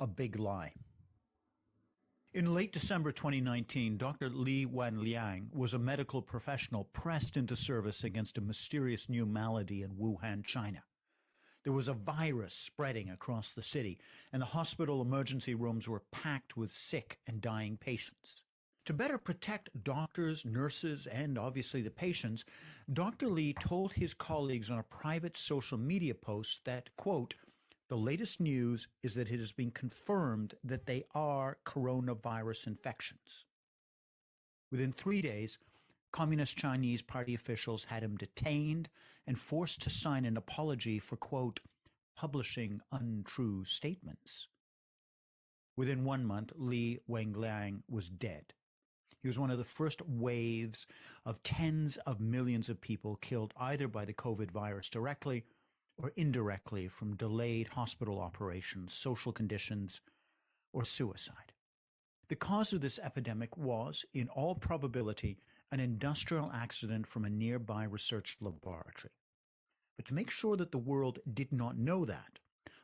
a big lie. In late December 2019, Dr. Li Wenliang was a medical professional pressed into service against a mysterious new malady in Wuhan, China. There was a virus spreading across the city, and the hospital emergency rooms were packed with sick and dying patients. To better protect doctors, nurses, and obviously the patients, Dr. Li told his colleagues on a private social media post that, quote, "The latest news is that it has been confirmed that they are coronavirus infections." Within 3 days, Communist Chinese Party officials had him detained and forced to sign an apology for, quote, "publishing untrue statements." Within 1 month, Li Wenliang was dead. He was one of the first waves of tens of millions of people killed either by the COVID virus directly or indirectly from delayed hospital operations, social conditions, or suicide. The cause of this epidemic was, in all probability, an industrial accident from a nearby research laboratory. But to make sure that the world did not know that,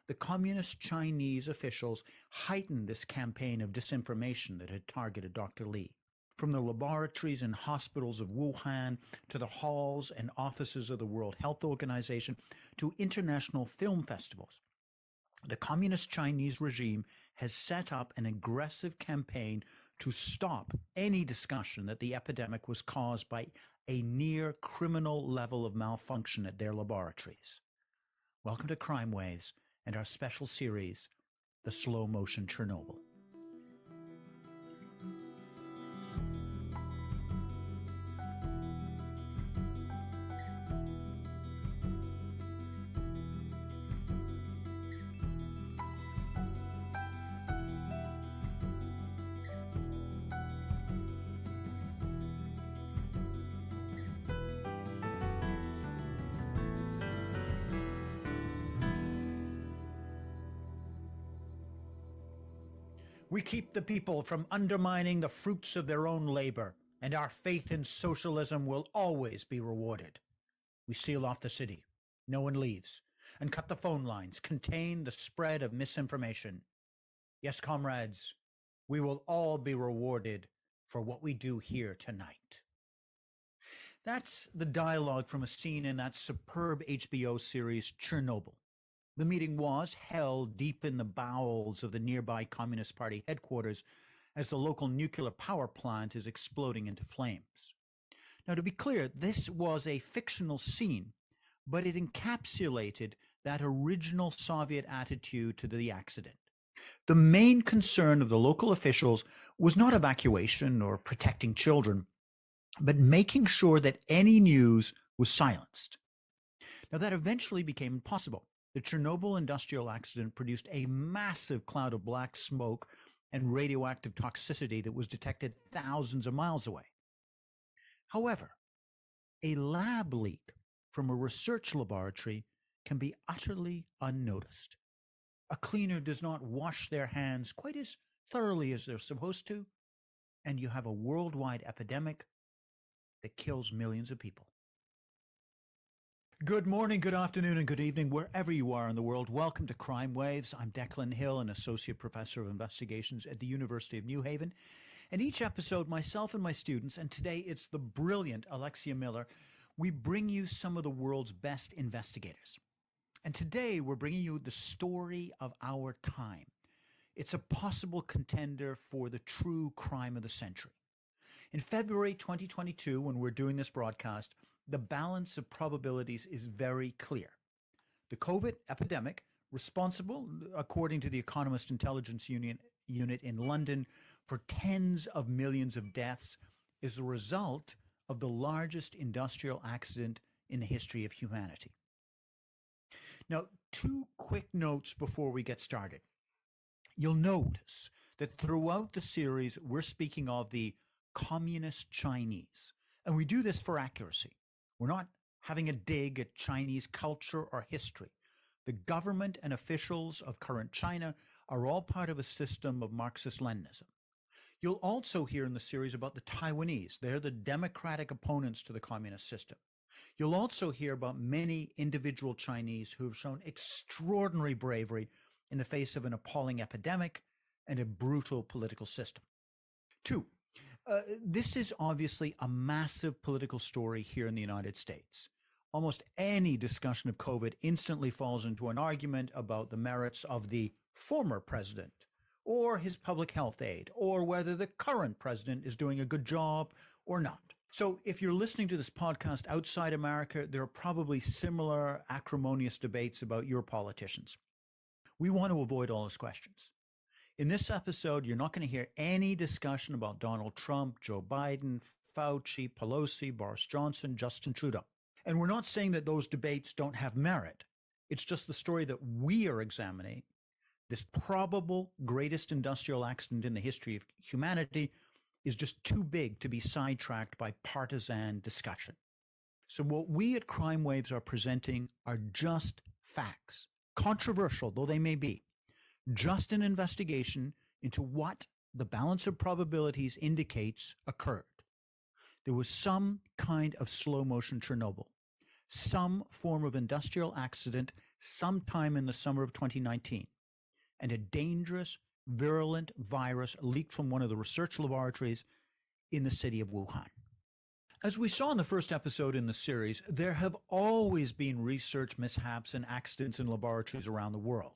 the communist Chinese officials heightened this campaign of disinformation that had targeted Dr. Li. From the laboratories and hospitals of Wuhan to the halls and offices of the World Health Organization to international film festivals, the communist Chinese regime has set up an aggressive campaign to stop any discussion that the epidemic was caused by a near criminal level of malfunction at their laboratories. Welcome to Crime Waves and our special series, The Slow Motion Chernobyl. We keep the people from undermining the fruits of their own labor, and our faith in socialism will always be rewarded. We seal off the city. No one leaves. And cut the phone lines, contain the spread of misinformation. Yes, comrades, we will all be rewarded for what we do here tonight. That's the dialogue from a scene in that superb HBO series Chernobyl. The meeting was held deep in the bowels of the nearby Communist Party headquarters as the local nuclear power plant is exploding into flames. Now, to be clear, this was a fictional scene, but it encapsulated that original Soviet attitude to the accident. The main concern of the local officials was not evacuation or protecting children, but making sure that any news was silenced. Now, that eventually became impossible. The Chernobyl industrial accident produced a massive cloud of black smoke and radioactive toxicity that was detected thousands of miles away. However, a lab leak from a research laboratory can be utterly unnoticed. A cleaner does not wash their hands quite as thoroughly as they're supposed to, and you have a worldwide epidemic that kills millions of people. Good morning, good afternoon, and good evening, wherever you are in the world. Welcome to Crime Waves. I'm Declan Hill, an Associate Professor of Investigations at the University of New Haven. And each episode, myself and my students, and today it's the brilliant Alexia Miller, we bring you some of the world's best investigators. And today we're bringing you the story of our time. It's a possible contender for the true crime of the century. In February 2022, when we're doing this broadcast, the balance of probabilities is very clear. The COVID epidemic, responsible, according to the Economist Intelligence Unit in London, for tens of millions of deaths, is the result of the largest industrial accident in the history of humanity. Now, two quick notes before we get started. You'll notice that throughout the series, we're speaking of the communist Chinese, and we do this for accuracy. We're not having a dig at Chinese culture or history. The government and officials of current China are all part of a system of Marxist-Leninism. You'll also hear in the series about the Taiwanese. They're the democratic opponents to the communist system. You'll also hear about many individual Chinese who have shown extraordinary bravery in the face of an appalling epidemic and a brutal political system. 2, this is obviously a massive political story here in the United States. Almost any discussion of COVID instantly falls into an argument about the merits of the former president or his public health aid, or whether the current president is doing a good job or not. So if you're listening to this podcast outside America, there are probably similar acrimonious debates about your politicians. We want to avoid all those questions. In this episode, you're not going to hear any discussion about Donald Trump, Joe Biden, Fauci, Pelosi, Boris Johnson, Justin Trudeau. And we're not saying that those debates don't have merit. It's just the story that we are examining, this probable greatest industrial accident in the history of humanity, is just too big to be sidetracked by partisan discussion. So what we at Crime Waves are presenting are just facts, controversial though they may be, just an investigation into what the balance of probabilities indicates occurred. There was some kind of slow motion Chernobyl, some form of industrial accident sometime in the summer of 2019, and a dangerous, virulent virus leaked from one of the research laboratories in the city of Wuhan. As we saw in the first episode in the series, there have always been research mishaps and accidents in laboratories around the world.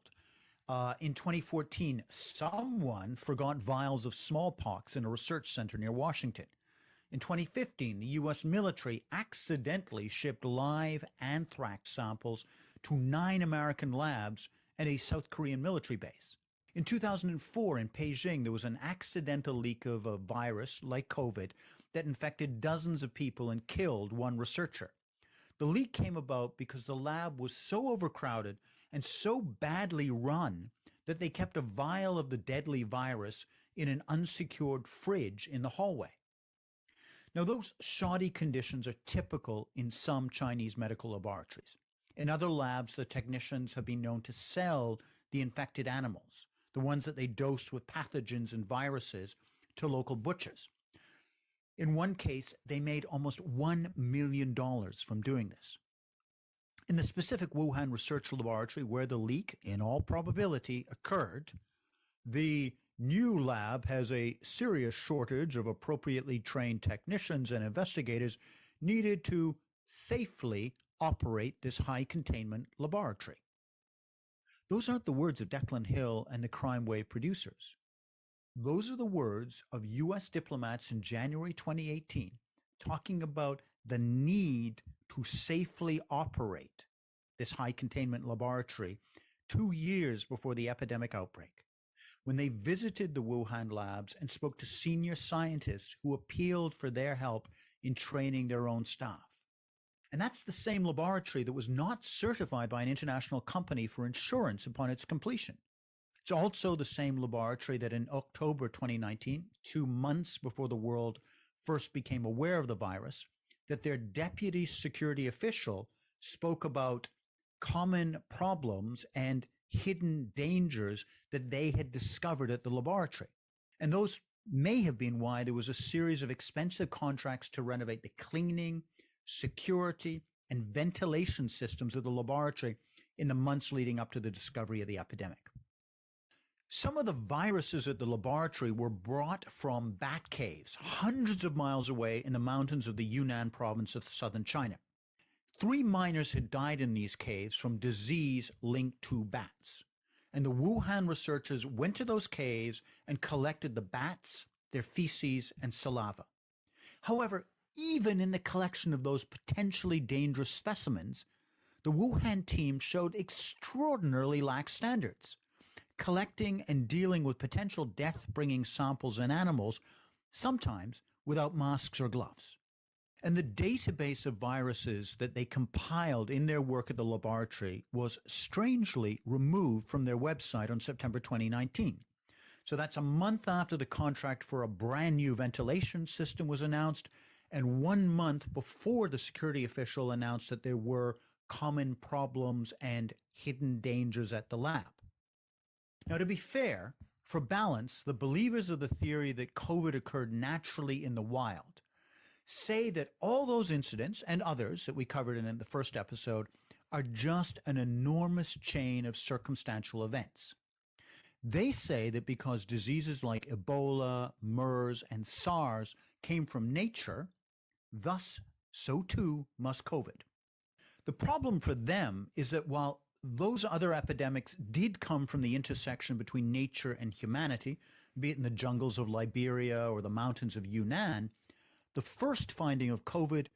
In 2014, someone forgot vials of smallpox in a research center near Washington. In 2015, the U.S. military accidentally shipped live anthrax samples to 9 American labs and a South Korean military base. In 2004, in Beijing, there was an accidental leak of a virus like COVID that infected dozens of people and killed one researcher. The leak came about because the lab was so overcrowded and so badly run that they kept a vial of the deadly virus in an unsecured fridge in the hallway. Now, those shoddy conditions are typical in some Chinese medical laboratories. In other labs, the technicians have been known to sell the infected animals, the ones that they dosed with pathogens and viruses, to local butchers. In one case, they made almost $1 million from doing this. In the specific Wuhan research laboratory where the leak, in all probability, occurred, the new lab has a serious shortage of appropriately trained technicians and investigators needed to safely operate this high containment laboratory. Those aren't the words of Declan Hill and the Crime Wave producers. Those are the words of U.S. diplomats in January 2018 talking about the need to safely operate this high containment laboratory 2 years before the epidemic outbreak, when they visited the Wuhan labs and spoke to senior scientists who appealed for their help in training their own staff. And that's the same laboratory that was not certified by an international company for insurance upon its completion. It's also the same laboratory that in October 2019, 2 months before the world first became aware of the virus, that their deputy security official spoke about common problems and hidden dangers that they had discovered at the laboratory. And those may have been why there was a series of expensive contracts to renovate the cleaning, security, and ventilation systems of the laboratory in the months leading up to the discovery of the epidemic. Some of the viruses at the laboratory were brought from bat caves hundreds of miles away in the mountains of the Yunnan province of southern China. 3 miners had died in these caves from disease linked to bats. And the Wuhan researchers went to those caves and collected the bats, their feces, and saliva. However, even in the collection of those potentially dangerous specimens, the Wuhan team showed extraordinarily lax standards, collecting and dealing with potential death-bringing samples in animals, sometimes without masks or gloves. And the database of viruses that they compiled in their work at the laboratory was strangely removed from their website on September 2019. So that's a month after the contract for a brand new ventilation system was announced, and 1 month before the security official announced that there were common problems and hidden dangers at the lab. Now, to be fair, for balance, the believers of the theory that COVID occurred naturally in the wild say that all those incidents and others that we covered in the first episode are just an enormous chain of circumstantial events. They say that because diseases like Ebola, MERS, and SARS came from nature, thus, so too must COVID. The problem for them is that while those other epidemics did come from the intersection between nature and humanity, be it in the jungles of Liberia or the mountains of Yunnan, the first finding of COVID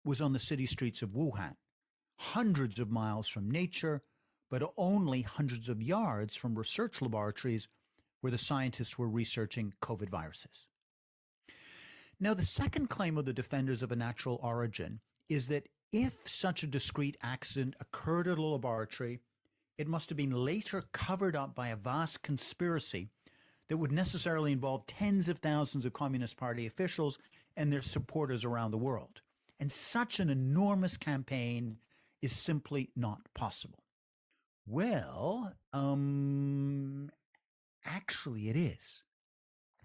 was on the city streets of Wuhan, hundreds of miles from nature, but only hundreds of yards from research laboratories where the scientists were researching COVID viruses. Now, the second claim of the defenders of a natural origin is that if such a discrete accident occurred at a laboratory, it must have been later covered up by a vast conspiracy that would necessarily involve tens of thousands of Communist Party officials and their supporters around the world. And such an enormous campaign is simply not possible. Well, actually it is.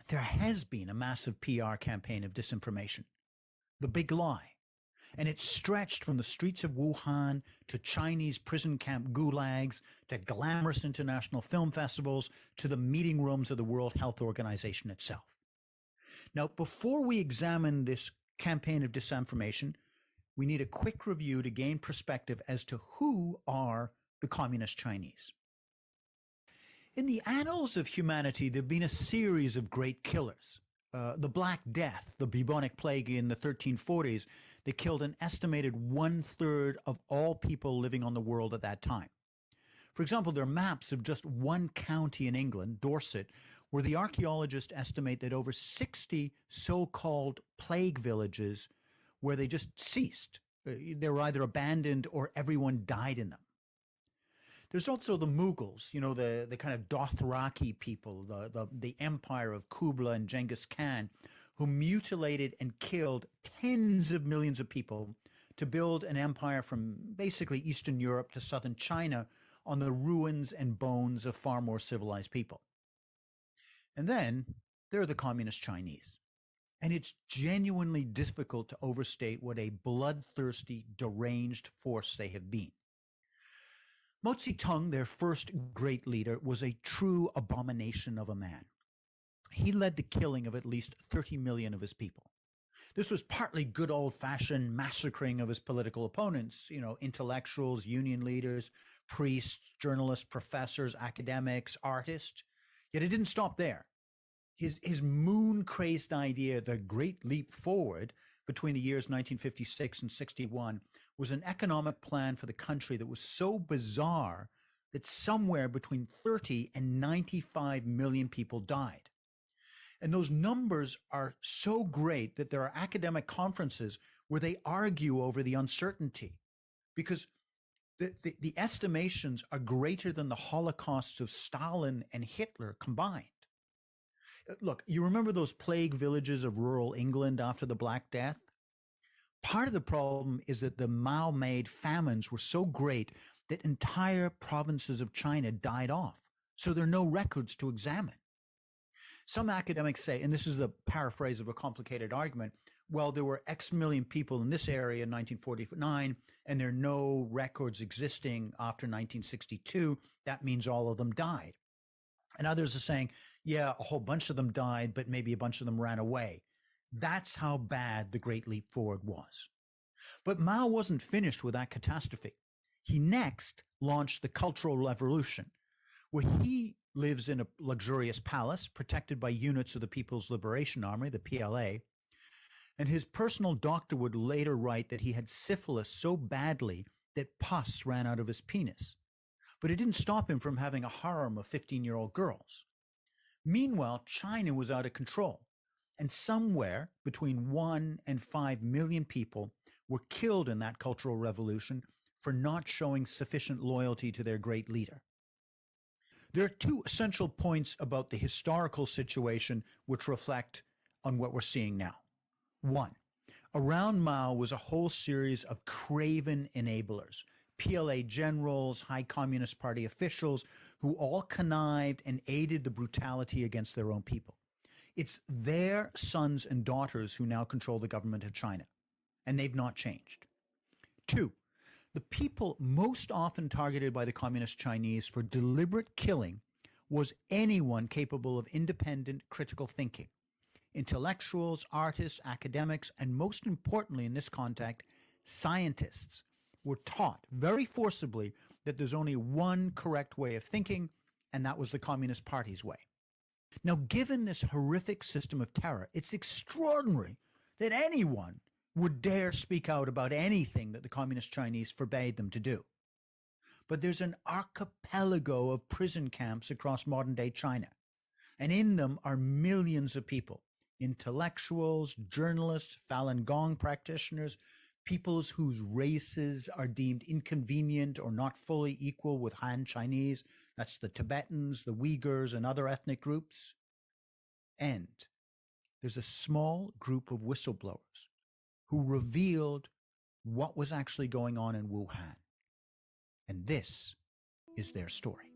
There has been a massive PR campaign of disinformation, the big lie. And it stretched from the streets of Wuhan to Chinese prison camp gulags to glamorous international film festivals to the meeting rooms of the World Health Organization itself. Now, before we examine this campaign of disinformation, we need a quick review to gain perspective as to who are the Communist Chinese. In the annals of humanity, there have been a series of great killers. The Black Death, the bubonic plague in the 1340s, that killed an estimated 1/3 of all people living on the world at that time. For example, there are maps of just one county in England, Dorset, where the archaeologists estimate that over 60 so-called plague villages where they just ceased. They were either abandoned or everyone died in them. There's also the Mughals, the kind of Dothraki people, the empire of Kublai and Genghis Khan, who mutilated and killed tens of millions of people to build an empire from basically Eastern Europe to southern China on the ruins and bones of far more civilized people. And then there are the Communist Chinese. And it's genuinely difficult to overstate what a bloodthirsty, deranged force they have been. Mao Zedong, their first great leader, was a true abomination of a man. He led the killing of at least 30 million of his people. This was partly good old-fashioned massacring of his political opponents, intellectuals, union leaders, priests, journalists, professors, academics, artists. Yet it didn't stop there. His moon-crazed idea, the Great Leap Forward, between the years 1956 and 61, was an economic plan for the country that was so bizarre that somewhere between 30 and 95 million people died. And those numbers are so great that there are academic conferences where they argue over the uncertainty, because the estimations are greater than the Holocausts of Stalin and Hitler combined. Look, you remember those plague villages of rural England after the Black Death? Part of the problem is that the Mao-made famines were so great that entire provinces of China died off. So there are no records to examine. Some academics say, and this is a paraphrase of a complicated argument, well, there were X million people in this area in 1949, and there are no records existing after 1962. That means all of them died. And others are saying, yeah, a whole bunch of them died, but maybe a bunch of them ran away. That's how bad the Great Leap Forward was. But Mao wasn't finished with that catastrophe. He next launched the Cultural Revolution, where he lives in a luxurious palace protected by units of the People's Liberation Army, the PLA. And his personal doctor would later write that he had syphilis so badly that pus ran out of his penis. But it didn't stop him from having a harem of 15-year-old girls. Meanwhile, China was out of control, and somewhere between 1 and 5 million people were killed in that Cultural Revolution for not showing sufficient loyalty to their great leader. There are two essential points about the historical situation which reflect on what we're seeing now. One, around Mao was a whole series of craven enablers, PLA generals, high Communist Party officials, who all connived and aided the brutality against their own people. It's their sons and daughters who now control the government of China, and they've not changed. Two, the people most often targeted by the Communist Chinese for deliberate killing was anyone capable of independent critical thinking. Intellectuals, artists, academics, and most importantly in this context, scientists were taught very forcibly that there's only one correct way of thinking, and that was the Communist Party's way. Now, given this horrific system of terror, it's extraordinary that anyone would dare speak out about anything that the Communist Chinese forbade them to do. But there's an archipelago of prison camps across modern-day China, and in them are millions of people, intellectuals, journalists, Falun Gong practitioners, peoples whose races are deemed inconvenient or not fully equal with Han Chinese. That's the Tibetans, the Uyghurs, and other ethnic groups. And there's a small group of whistleblowers who revealed what was actually going on in Wuhan. And this is their story.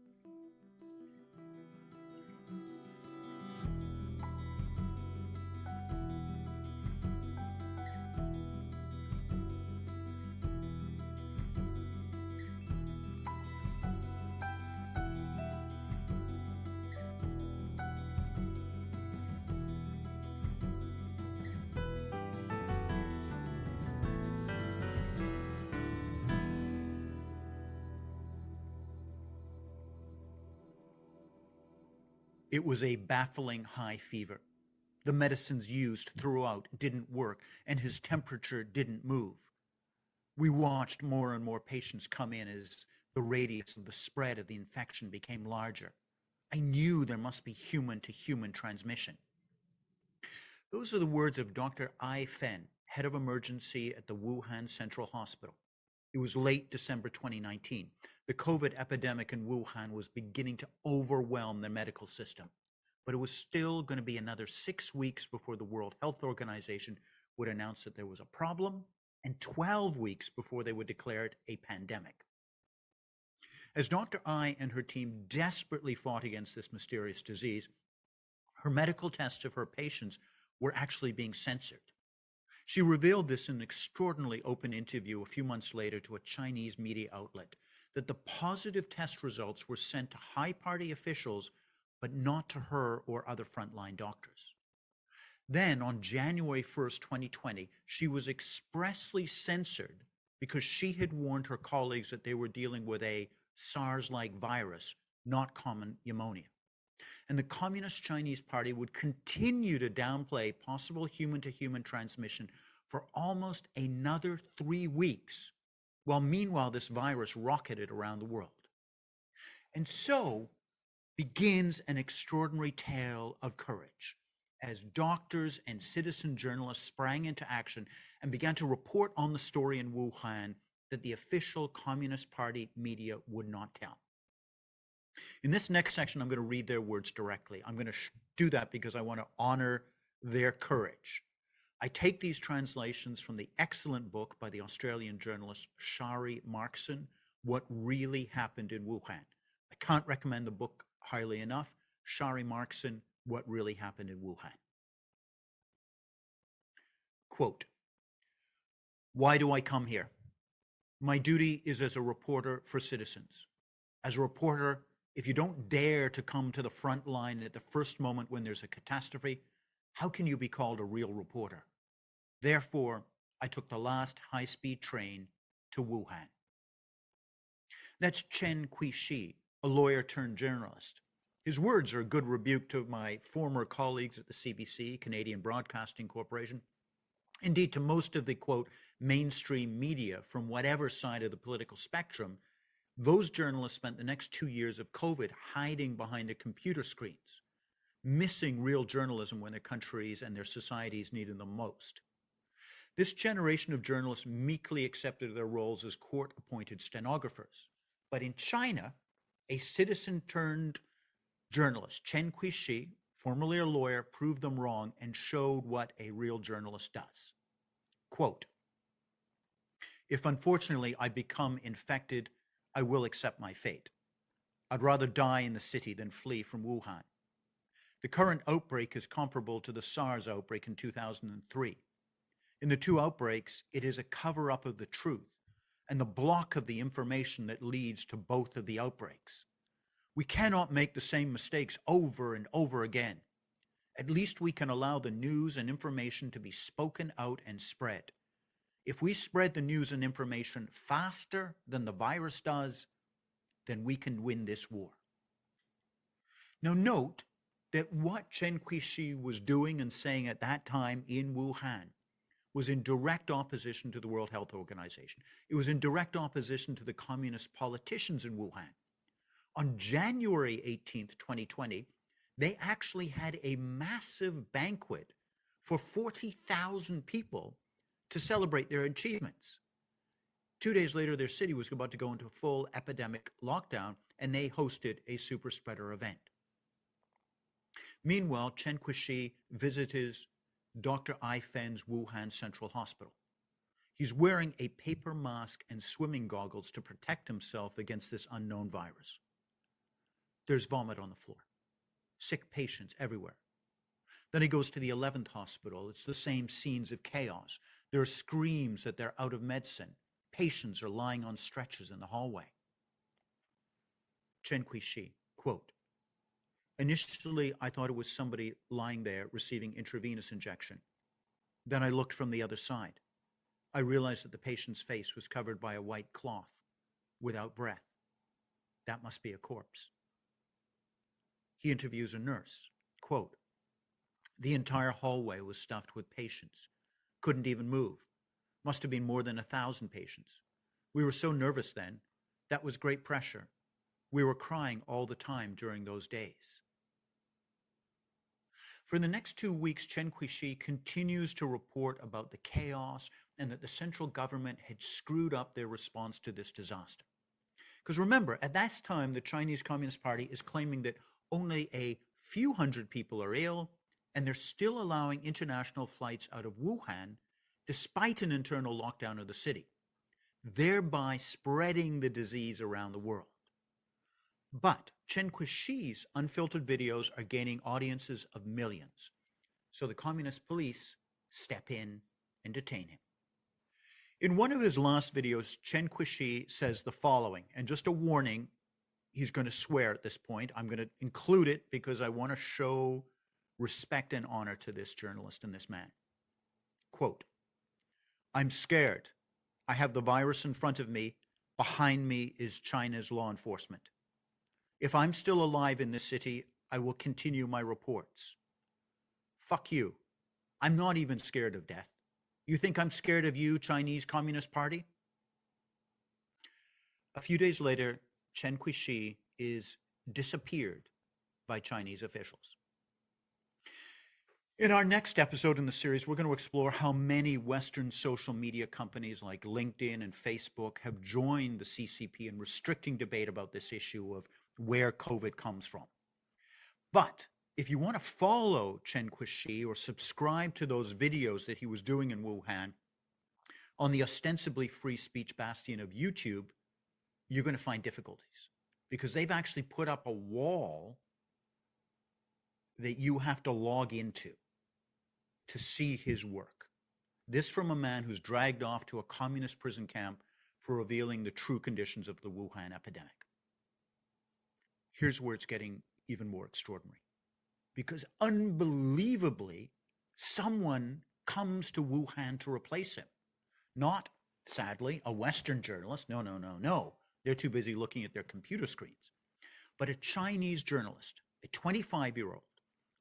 It was a baffling high fever. The medicines used throughout didn't work, and his temperature didn't move. We watched more and more patients come in as the radius of the spread of the infection became larger. I knew there must be human-to-human transmission. Those are the words of Dr. Fang, head of emergency at the Wuhan Central Hospital. It was late December 2019. The COVID epidemic in Wuhan was beginning to overwhelm the medical system, but it was still going to be another 6 weeks before the World Health Organization would announce that there was a problem, and 12 weeks before they would declare it a pandemic. As Dr. Ai and her team desperately fought against this mysterious disease, her medical tests of her patients were actually being censored. She revealed this in an extraordinarily open interview a few months later to a Chinese media outlet, that the positive test results were sent to high party officials, but not to her or other frontline doctors. Then on January 1st, 2020, she was expressly censored because she had warned her colleagues that they were dealing with a SARS-like virus, not common pneumonia. And the Communist Chinese Party would continue to downplay possible human-to-human transmission for almost another 3 weeks, while meanwhile this virus rocketed around the world. And so begins an extraordinary tale of courage, as doctors and citizen journalists sprang into action and began to report on the story in Wuhan that the official Communist Party media would not tell. In this next section, I'm going to read their words directly. I'm going to do that because I want to honor their courage. I take these translations from the excellent book by the Australian journalist Shari Markson, What Really Happened in Wuhan. I can't recommend the book highly enough. Shari Markson, What Really Happened in Wuhan. Quote, "Why do I come here? My duty is as a reporter for citizens. As a reporter, if you don't dare to come to the front line at the first moment when there's a catastrophe, how can you be called a real reporter? Therefore, I took the last high-speed train to Wuhan." That's Chen Qiuling, a lawyer turned journalist. His words are a good rebuke to my former colleagues at the CBC, Canadian Broadcasting Corporation. Indeed, to most of the, quote, mainstream media from whatever side of the political spectrum, those journalists spent the next 2 years of COVID hiding behind their computer screens, missing real journalism when their countries and their societies needed them most. This generation of journalists meekly accepted their roles as court-appointed stenographers. But in China, a citizen-turned-journalist, Chen Qiuling, formerly a lawyer, proved them wrong and showed what a real journalist does. Quote, "If unfortunately I become infected, I will accept my fate. I'd rather die in the city than flee from Wuhan. The current outbreak is comparable to the SARS outbreak in 2003. In the two outbreaks, it is a cover-up of the truth and the block of the information that leads to both of the outbreaks. We cannot make the same mistakes over and over again. At least we can allow the news and information to be spoken out and spread. If we spread the news and information faster than the virus does, then we can win this war. Now note that what Chen Qiushi was doing and saying at that time in Wuhan was in direct opposition to the World Health Organization. It was in direct opposition to the communist politicians in Wuhan. On January 18th, 2020, they actually had a massive banquet for 40,000 people to celebrate their achievements. 2 days later, their city was about to go into a full epidemic lockdown, and they hosted a super spreader event. Meanwhile, Chen Qiushi visited Dr. Ai Fen's Wuhan Central Hospital. He's wearing a paper mask and swimming goggles to protect himself against this unknown virus. There's vomit on the floor, sick patients everywhere. Then he goes to the 11th hospital. It's the same scenes of chaos. There are screams that they're out of medicine. Patients are lying on stretchers in the hallway. Chen Qiushi, quote, "Initially, I thought it was somebody lying there receiving intravenous injection. Then I looked from the other side. I realized that the patient's face was covered by a white cloth, without breath. That must be a corpse." He interviews a nurse, quote, "The entire hallway was stuffed with patients. Couldn't even move. Must have been more than 1,000 patients. We were so nervous then. That was great pressure. We were crying all the time during those days." For the next 2 weeks, Chen Qiushi continues to report about the chaos and that the central government had screwed up their response to this disaster. Because remember, at that time, the Chinese Communist Party is claiming that only a few hundred people are ill, and they're still allowing international flights out of Wuhan despite an internal lockdown of the city, thereby spreading the disease around the world. But Chen Qiushi's unfiltered videos are gaining audiences of millions, so the communist police step in and detain him. In one of his last videos, Chen Qiushi says the following, and just a warning, he's going to swear at this point. I'm going to include it because I want to show respect and honor to this journalist and this man. Quote, "I'm scared. I have the virus in front of me. Behind me is China's law enforcement. If I'm still alive in this city, I will continue my reports. Fuck you. I'm not even scared of death. You think I'm scared of you, Chinese Communist Party?" A few days later, Chen Qiushi is disappeared by Chinese officials. In our next episode in the series, we're going to explore how many Western social media companies like LinkedIn and Facebook have joined the CCP in restricting debate about this issue of where COVID comes from. But if you want to follow Chen Qiushi or subscribe to those videos that he was doing in Wuhan on the ostensibly free speech bastion of YouTube, you're going to find difficulties because they've actually put up a wall that you have to log into to see his work. This from a man who's dragged off to a communist prison camp for revealing the true conditions of the Wuhan epidemic. Here's where it's getting even more extraordinary. Because unbelievably, someone comes to Wuhan to replace him. Not, sadly, a Western journalist. No. They're too busy looking at their computer screens. But a Chinese journalist, a 25-year-old,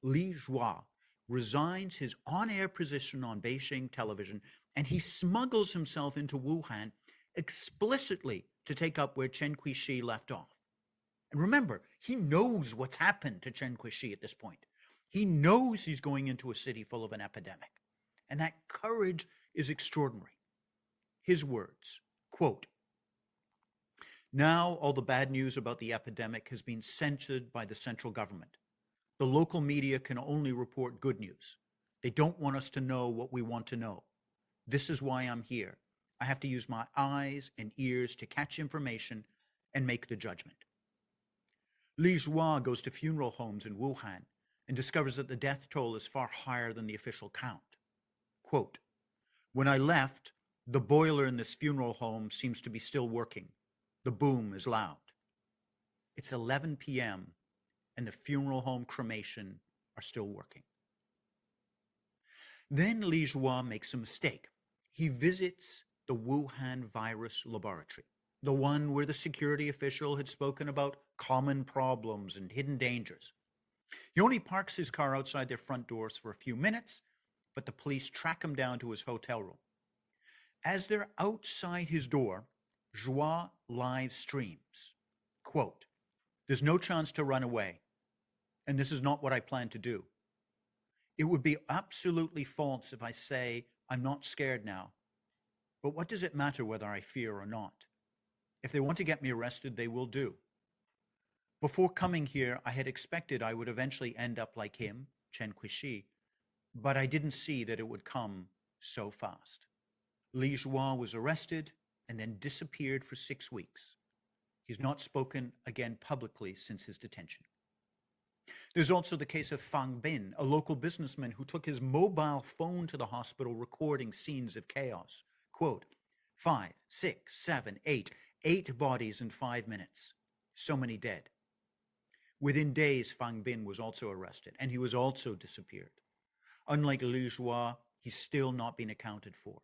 Li Zhua, resigns his on-air position on Beijing television, and he smuggles himself into Wuhan explicitly to take up where Chen Qiushi left off. And remember, he knows what's happened to Chen Qiushi at this point. He knows he's going into a city full of an epidemic. And that courage is extraordinary. His words, quote, "Now all the bad news about the epidemic has been censored by the central government. The local media can only report good news. They don't want us to know what we want to know. This is why I'm here. I have to use my eyes and ears to catch information and make the judgment." Li Zhua goes to funeral homes in Wuhan and discovers that the death toll is far higher than the official count. Quote, "When I left, the boiler in this funeral home seems to be still working. The boom is loud." It's 11 p.m. and the funeral home cremation are still working. Then Li Zhuo makes a mistake. He visits the Wuhan virus laboratory, the one where the security official had spoken about common problems and hidden dangers. He only parks his car outside their front doors for a few minutes, but the police track him down to his hotel room. As they're outside his door, Zhuo live streams, quote, "There's no chance to run away, and this is not what I plan to do. It would be absolutely false if I say I'm not scared now. But what does it matter whether I fear or not? If they want to get me arrested, they will do. Before coming here, I had expected I would eventually end up like him, Chen, but I didn't see that it would come so fast." Li Zhuo was arrested and then disappeared for 6 weeks. He's not spoken again publicly since his detention. There's also the case of Fang, a local businessman who took his mobile phone to the hospital recording scenes of chaos. Quote, 5, 6, 7, 8 bodies in 5 minutes. So many dead. Within days, Fang was also arrested, and he was also disappeared. Unlike Li Zhuo, he's still not been accounted for.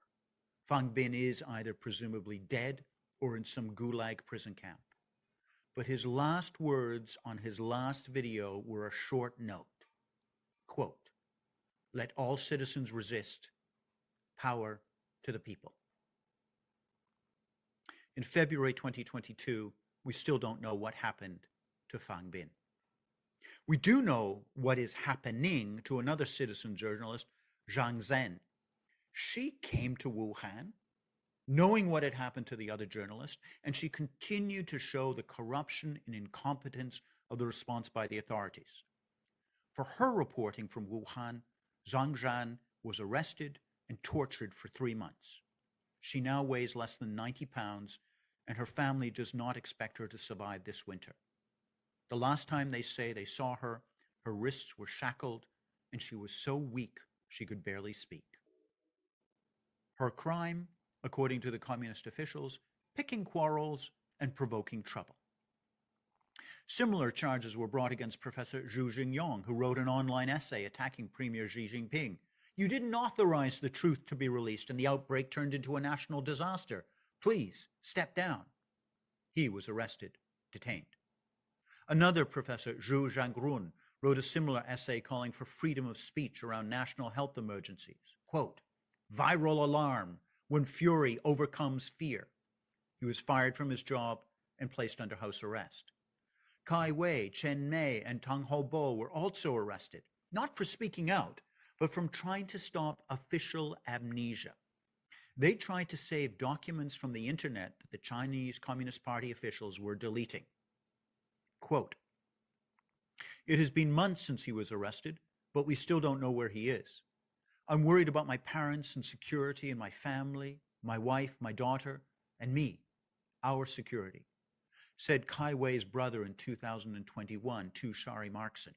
Fang is either presumably dead or in some gulag prison camp. But his last words on his last video were a short note. Quote, "Let all citizens resist. Power to the people." In February 2022, we still don't know what happened to Fang. We do know what is happening to another citizen journalist, Zhang Zhan. She came to Wuhan knowing what had happened to the other journalist, and she continued to show the corruption and incompetence of the response by the authorities. For her reporting from Wuhan, Zhang Zhan was arrested and tortured for 3 months. She now weighs less than 90 pounds, and her family does not expect her to survive this winter. The last time they say they saw her, her wrists were shackled, and she was so weak she could barely speak. Her crime, according to the communist officials, picking quarrels and provoking trouble. Similar charges were brought against Professor Zhu Jingyong, who wrote an online essay attacking Premier Xi Jinping. "You didn't authorize the truth to be released, and the outbreak turned into a national disaster. Please step down." He was arrested, detained. Another professor, Zhu Zhangrun, wrote a similar essay calling for freedom of speech around national health emergencies. Quote, "Viral alarm when fury overcomes fear." He was fired from his job and placed under house arrest. Kai Wei, Chen Mei, and Tang Hobo were also arrested, not for speaking out, but from trying to stop official amnesia. They tried to save documents from the internet that the Chinese Communist Party officials were deleting. Quote, "It has been months since he was arrested, but we still don't know where he is. I'm worried about my parents and security and my family, my wife, my daughter, and me, our security," said Kai Wei's brother in 2021 to Shari Markson.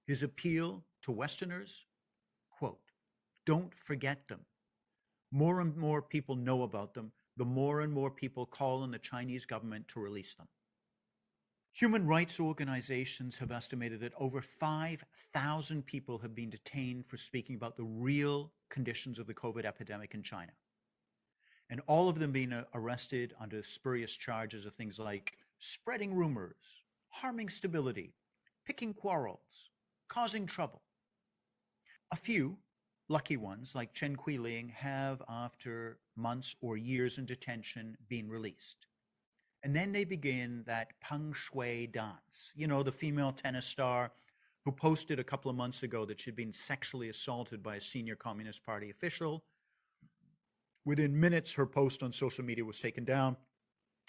His appeal to Westerners, quote, "Don't forget them. More and more people know about them, the more and more people call on the Chinese government to release them." Human rights organizations have estimated that over 5,000 people have been detained for speaking about the real conditions of the COVID epidemic in China. And all of them being arrested under spurious charges of things like spreading rumors, harming stability, picking quarrels, causing trouble. A few lucky ones, like Chen Qiuling, have, after months or years in detention, been released. And then they begin that Peng Shui dance. You know, the female tennis star who posted a couple of months ago that she'd been sexually assaulted by a senior Communist Party official. Within minutes, her post on social media was taken down,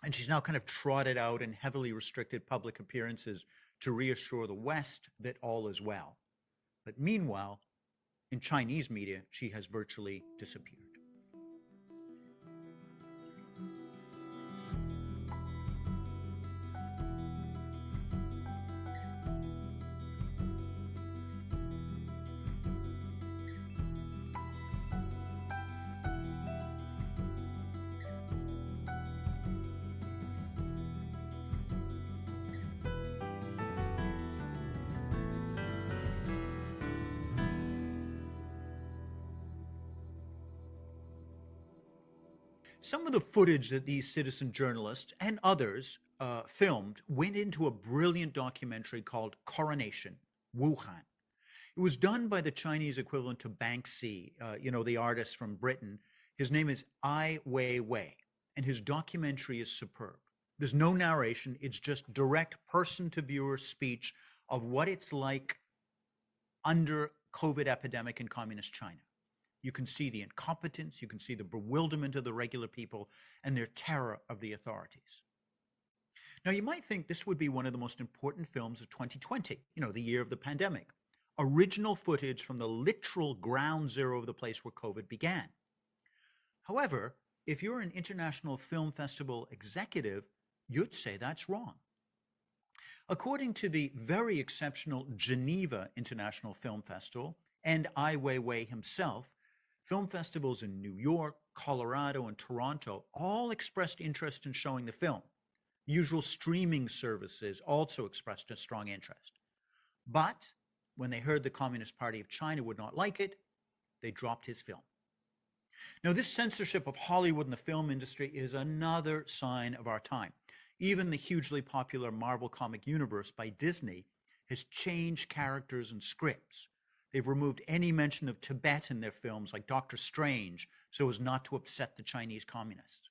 and she's now kind of trotted out in heavily restricted public appearances to reassure the West that all is well. But meanwhile, in Chinese media, she has virtually disappeared. Some of the footage that these citizen journalists and others filmed went into a brilliant documentary called Coronation, Wuhan. It was done by the Chinese equivalent to Banksy, the artist from Britain. His name is Ai Weiwei, and his documentary is superb. There's no narration, it's just direct person-to-viewer speech of what it's like under COVID epidemic in communist China. You can see the incompetence, you can see the bewilderment of the regular people, and their terror of the authorities. Now, you might think this would be one of the most important films of 2020, the year of the pandemic. Original footage from the literal ground zero of the place where COVID began. However, if you're an international film festival executive, you'd say that's wrong. According to the very exceptional Geneva International Film Festival and Ai Weiwei himself, film festivals in New York, Colorado, and Toronto all expressed interest in showing the film. Usual streaming services also expressed a strong interest. But when they heard the Communist Party of China would not like it, they dropped his film. Now, this censorship of Hollywood and the film industry is another sign of our time. Even the hugely popular Marvel comic universe by Disney has changed characters and scripts. They've removed any mention of Tibet in their films, like Doctor Strange, so as not to upset the Chinese communists.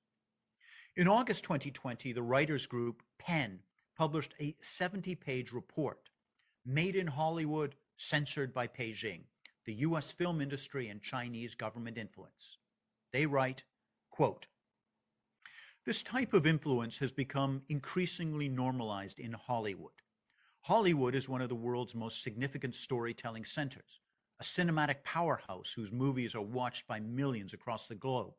In August 2020, the writers group Pen published a 70-page report, Made in Hollywood, Censored by Beijing, the U.S. film industry and Chinese government influence. They write, quote, "This type of influence has become increasingly normalized in Hollywood. Hollywood is one of the world's most significant storytelling centers, a cinematic powerhouse whose movies are watched by millions across the globe.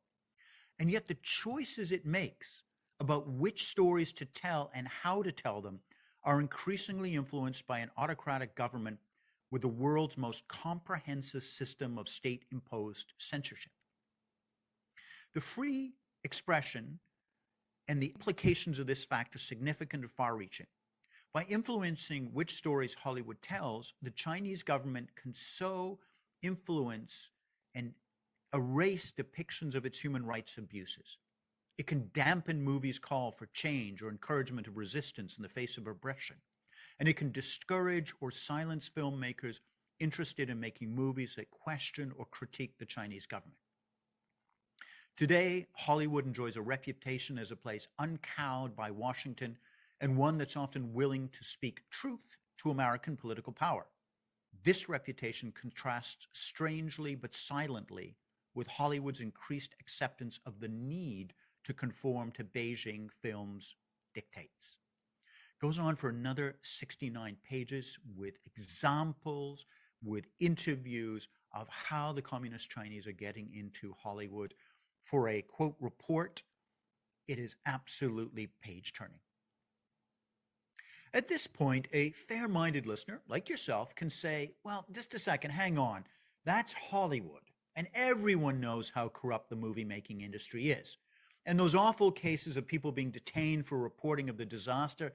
And yet the choices it makes about which stories to tell and how to tell them are increasingly influenced by an autocratic government with the world's most comprehensive system of state-imposed censorship. The free expression and the implications of this fact are significant and far-reaching. By influencing which stories Hollywood tells, the Chinese government can so influence and erase depictions of its human rights abuses. It can dampen movies' call for change or encouragement of resistance in the face of oppression. And it can discourage or silence filmmakers interested in making movies that question or critique the Chinese government. Today, Hollywood enjoys a reputation as a place uncowed by Washington and one that's often willing to speak truth to American political power. This reputation contrasts strangely but silently with Hollywood's increased acceptance of the need to conform to Beijing film's dictates. Goes on for another 69 pages with examples, with interviews of how the communist Chinese are getting into Hollywood. For a, quote, report, it is absolutely page-turning. At this point, a fair-minded listener, like yourself, can say, well, just a second, hang on. That's Hollywood, and everyone knows how corrupt the movie-making industry is. And those awful cases of people being detained for reporting of the disaster,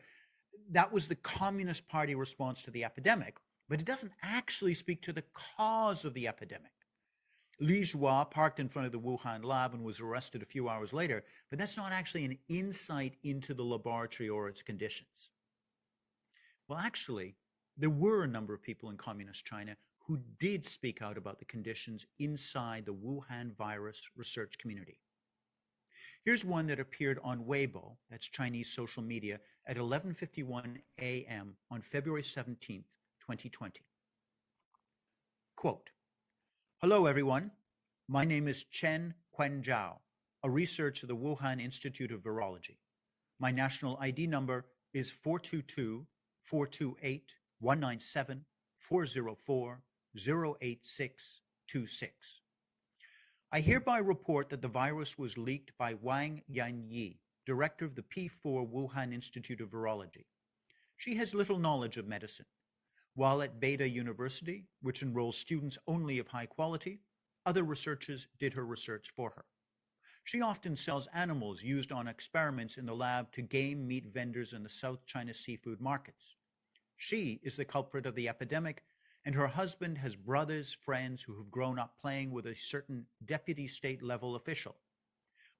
that was the Communist Party response to the epidemic, but it doesn't actually speak to the cause of the epidemic. Li Zhua parked in front of the Wuhan lab and was arrested a few hours later, but that's not actually an insight into the laboratory or its conditions. Well, actually, there were a number of people in communist China who did speak out about the conditions inside the Wuhan virus research community. Here's one that appeared on Weibo, that's Chinese social media, at 11:51 a.m. on February 17th, 2020. Quote, "Hello, everyone. My name is Chen a researcher at the Wuhan Institute of Virology. My national ID number is 422-428-197-404-08626. I hereby report that the virus was leaked by Wang Yanyi, director of the P4 Wuhan Institute of Virology. She has little knowledge of medicine. While at Beta University, which enrolls students only of high quality, other researchers did her research for her. She often sells animals used on experiments in the lab to game meat vendors in the South China seafood markets. She is the culprit of the epidemic, and her husband has brothers, friends who have grown up playing with a certain deputy state level official.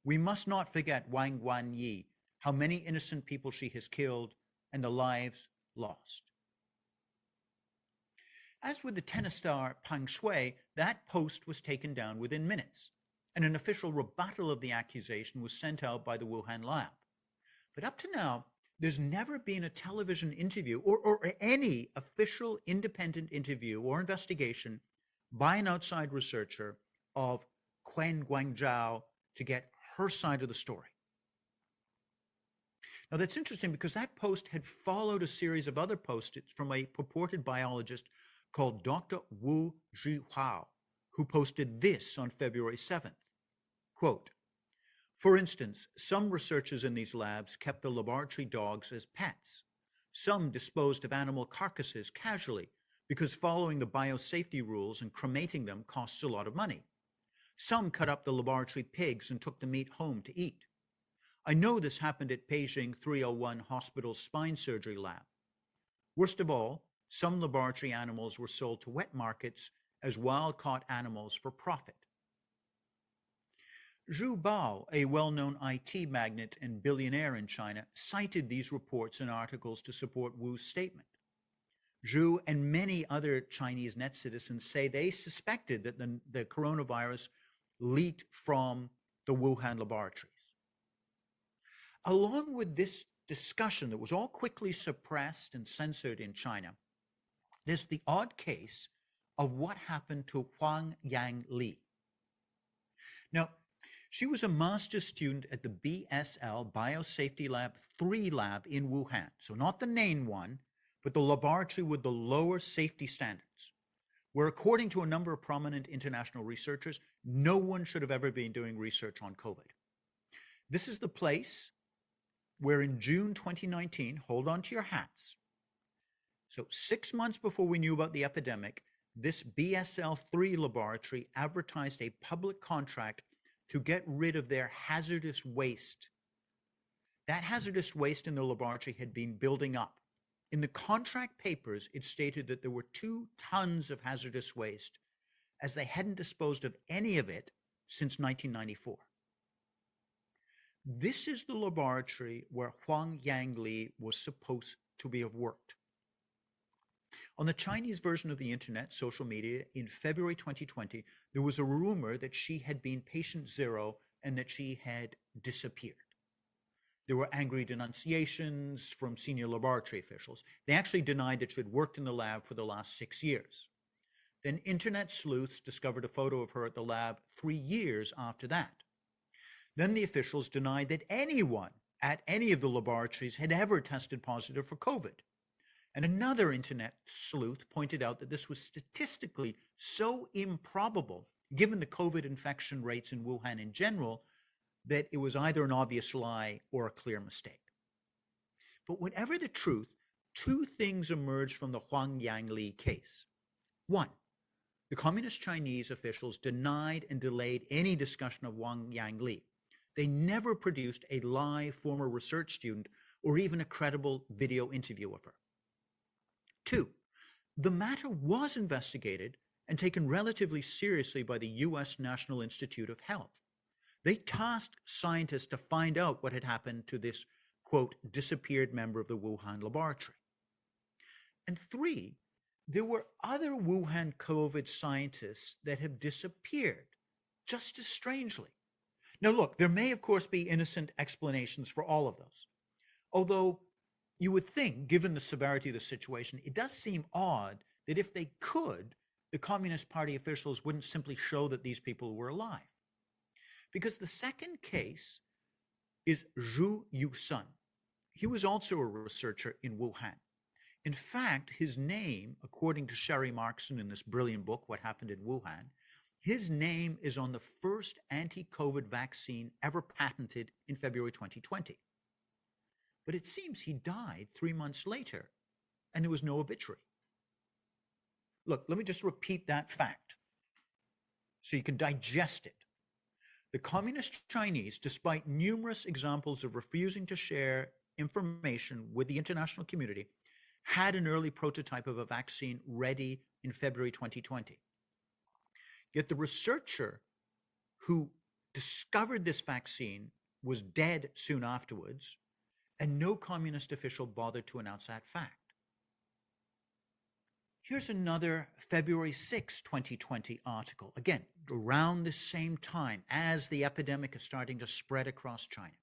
We must not forget Wang Guanyi, how many innocent people she has killed and the lives lost. As with the tennis star Peng Shuai, that post was taken down within minutes, and an official rebuttal of the accusation was sent out by the Wuhan lab. But up to now, there's never been a television interview or any official independent interview or investigation by an outside researcher of Quen Guangzhou to get her side of the story. Now, that's interesting because that post had followed a series of other posts from a purported biologist called Dr. Wu Zhihao, who posted this on February 7th. Quote, for instance, some researchers in these labs kept the laboratory dogs as pets. Some disposed of animal carcasses casually because following the biosafety rules and cremating them costs a lot of money. Some cut up the laboratory pigs and took the meat home to eat. I know this happened at Beijing 301 Hospital's spine surgery lab. Worst of all, some laboratory animals were sold to wet markets as wild-caught animals for profit. Zhu Bao, a well-known IT magnate and billionaire in China, cited these reports and articles to support Wu's statement. Zhu and many other Chinese net citizens say they suspected that the coronavirus leaked from the Wuhan laboratories. Along with this discussion that was all quickly suppressed and censored in China, there's the odd case of what happened to Huang Yangli. Now, she was a master's student at the BSL Biosafety Lab 3 lab in Wuhan. So not the main one, but the laboratory with the lower safety standards, where according to a number of prominent international researchers, no one should have ever been doing research on COVID. This is the place where in June 2019, hold on to your hats. So 6 months before we knew about the epidemic, this BSL-3 laboratory advertised a public contract to get rid of their hazardous waste. That hazardous waste in the laboratory had been building up. In the contract papers, it stated that there were 2 tons of hazardous waste, as they hadn't disposed of any of it since 1994. This is the laboratory where Huang Yangli was supposed to have worked. On the Chinese version of the internet, social media, in February 2020, there was a rumor that she had been patient zero and that she had disappeared. There were angry denunciations from senior laboratory officials. They actually denied that she had worked in the lab for the last 6 years. Then internet sleuths discovered a photo of her at the lab 3 years after that. Then the officials denied that anyone at any of the laboratories had ever tested positive for COVID. And another internet sleuth pointed out that this was statistically so improbable, given the COVID infection rates in Wuhan in general, that it was either an obvious lie or a clear mistake. But whatever the truth, 2 things emerged from the Huang Yangli case. 1, the Communist Chinese officials denied and delayed any discussion of Huang Yangli. They never produced a live former research student or even a credible video interview of her. 2, the matter was investigated and taken relatively seriously by the U.S. National Institute of Health. They tasked scientists to find out what had happened to this, quote, disappeared member of the Wuhan laboratory. And 3, there were other Wuhan COVID scientists that have disappeared, just as strangely. Now, look, there may, of course, be innocent explanations for all of those. Although you would think, given the severity of the situation, it does seem odd that if they could, the Communist Party officials wouldn't simply show that these people were alive. Because the second case is Zhu Yusun. He was also a researcher in Wuhan. In fact, his name, according to Sherry Markson in this brilliant book, What Happened in Wuhan, his name is on the first anti-COVID vaccine ever patented in February 2020. But it seems he died 3 months later, and there was no obituary. Look, let me just repeat that fact so you can digest it. The Communist Chinese, despite numerous examples of refusing to share information with the international community, had an early prototype of a vaccine ready in February 2020. Yet the researcher who discovered this vaccine, was dead soon afterwards, and no communist official bothered to announce that fact. Here's another February 6, 2020 article, again, around the same time as the epidemic is starting to spread across China.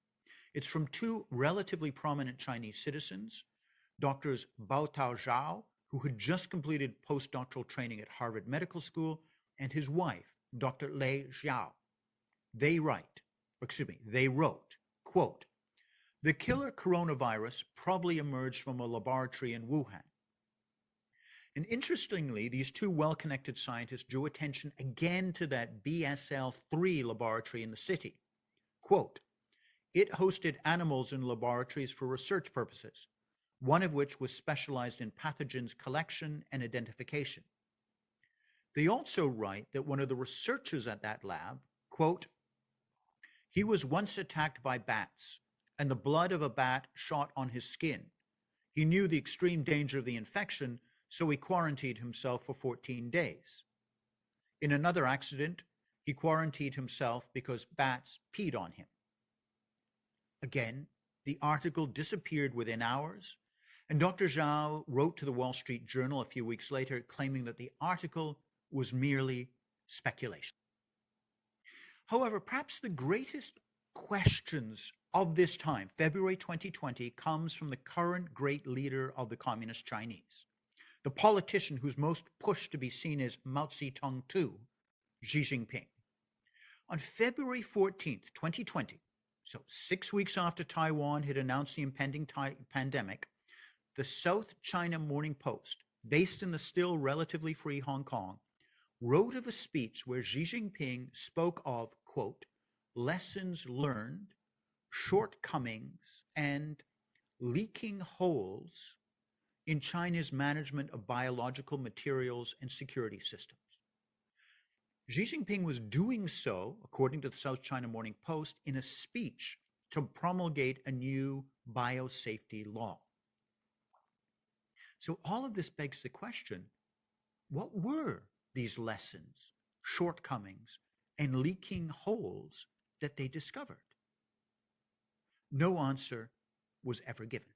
It's from two relatively prominent Chinese citizens, Doctors Baotao Zhao, who had just completed postdoctoral training at Harvard Medical School, and his wife, Dr. Lei Xiao. They wrote, quote, "The killer coronavirus probably emerged from a laboratory in Wuhan." And interestingly, these two well-connected scientists drew attention again to that BSL-3 laboratory in the city. Quote, "It hosted animals in laboratories for research purposes, one of which was specialized in pathogens collection and identification." They also write that one of the researchers at that lab, quote, "He was once attacked by bats, and the blood of a bat shot on his skin. He knew the extreme danger of the infection, so he quarantined himself for 14 days. In another accident, he quarantined himself because bats peed on him." Again, the article disappeared within hours, and Dr. Zhao wrote to the Wall Street Journal a few weeks later claiming that the article was merely speculation. However, perhaps the greatest questions of this time, February 2020, comes from the current great leader of the Communist Chinese, the politician who's most pushed to be seen as Mao Zedong II, Xi Jinping. On February 14th, 2020, so 6 weeks after Taiwan had announced the impending pandemic, the South China Morning Post, based in the still relatively free Hong Kong, wrote of a speech where Xi Jinping spoke of, quote, "lessons learned, shortcomings, and leaking holes in China's management of biological materials and security systems." Xi Jinping was doing so, according to the South China Morning Post, in a speech to promulgate a new biosafety law. So all of this begs the question, what were these lessons, shortcomings, and leaking holes that they discovered? No answer was ever given.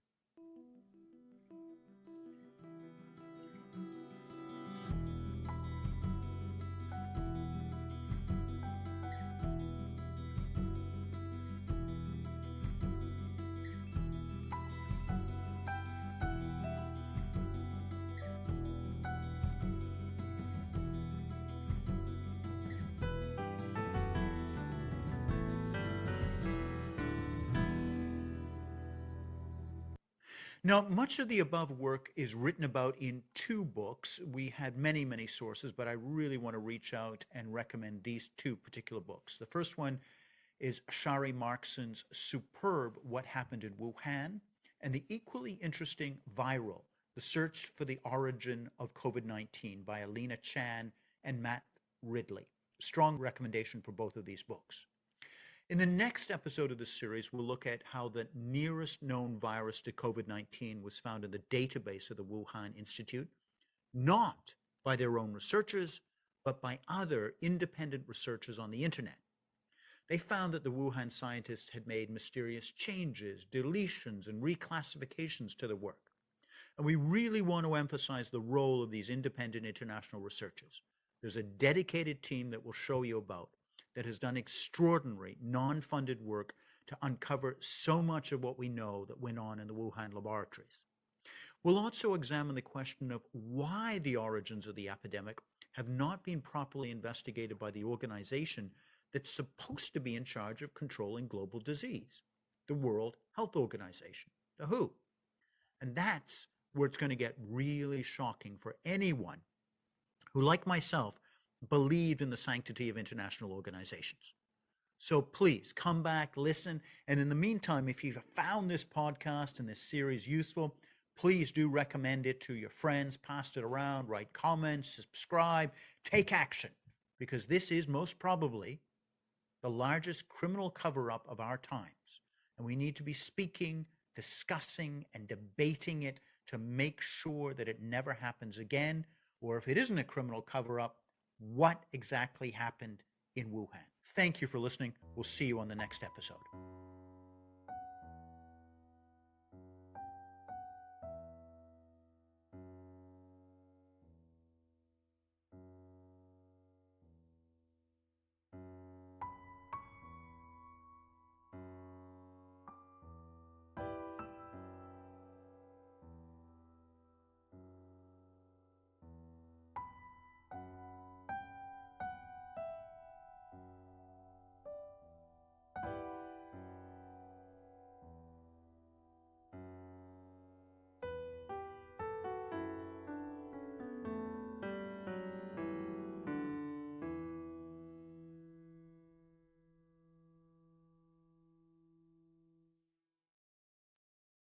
Now, much of the above work is written about in two books. We had many, many sources, but I really want to reach out and recommend these two particular books. The first one is Shari Markson's superb What Happened in Wuhan, and the equally interesting Viral, The Search for the Origin of COVID-19 by Alina Chan and Matt Ridley. Strong recommendation for both of these books. In the next episode of this series, we'll look at how the nearest known virus to COVID-19 was found in the database of the Wuhan Institute, not by their own researchers, but by other independent researchers on the internet. They found that the Wuhan scientists had made mysterious changes, deletions, and reclassifications to the work. And we really want to emphasize the role of these independent international researchers. There's a dedicated team that we'll show you about that has done extraordinary non-funded work to uncover so much of what we know that went on in the Wuhan laboratories. We'll also examine the question of why the origins of the epidemic have not been properly investigated by the organization that's supposed to be in charge of controlling global disease, the World Health Organization, the WHO. And that's where it's going to get really shocking for anyone who, like myself, believed in the sanctity of international organizations. So please come back, listen. And in the meantime, if you've found this podcast and this series useful, please do recommend it to your friends, pass it around, write comments, subscribe, take action, because this is most probably the largest criminal cover-up of our times. And we need to be speaking, discussing, and debating it to make sure that it never happens again, or if it isn't a criminal cover-up, what exactly happened in Wuhan. Thank you for listening. We'll see you on the next episode.